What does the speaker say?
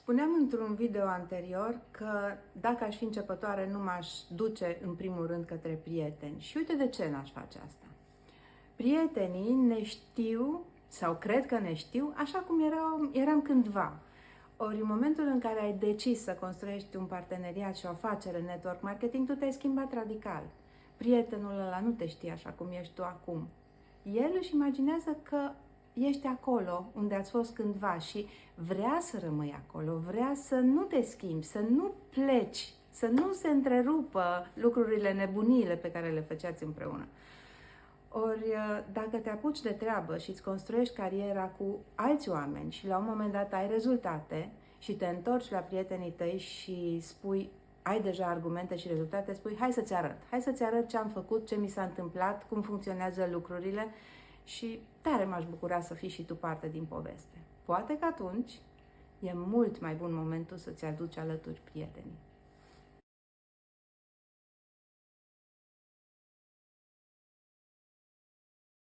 Spuneam într-un video anterior că dacă aș fi începătoare nu m-aș duce în primul rând către prieteni. Și uite de ce n-aș face asta. Prietenii ne știu, sau cred că ne știu, așa cum eram cândva. Ori în momentul în care ai decis să construiești un parteneriat și o afacere, network marketing, tu te-ai schimbat radical. Prietenul ăla nu te știe așa cum ești tu acum. El își imaginează că ești acolo unde ați fost cândva și vrea să rămâi acolo, vrea să nu te schimbi, să nu pleci, să nu se întrerupă lucrurile, nebuniile pe care le făceați împreună. Ori dacă te apuci de treabă și îți construiești cariera cu alți oameni și la un moment dat ai rezultate și te întorci la prietenii tăi și spui, ai deja argumente și rezultate, spui, hai să-ți arăt ce am făcut, ce mi s-a întâmplat, cum funcționează lucrurile și tare m-aș bucura să fii și tu parte din poveste. Poate că atunci e mult mai bun momentul să-ți aduci alături prietenii.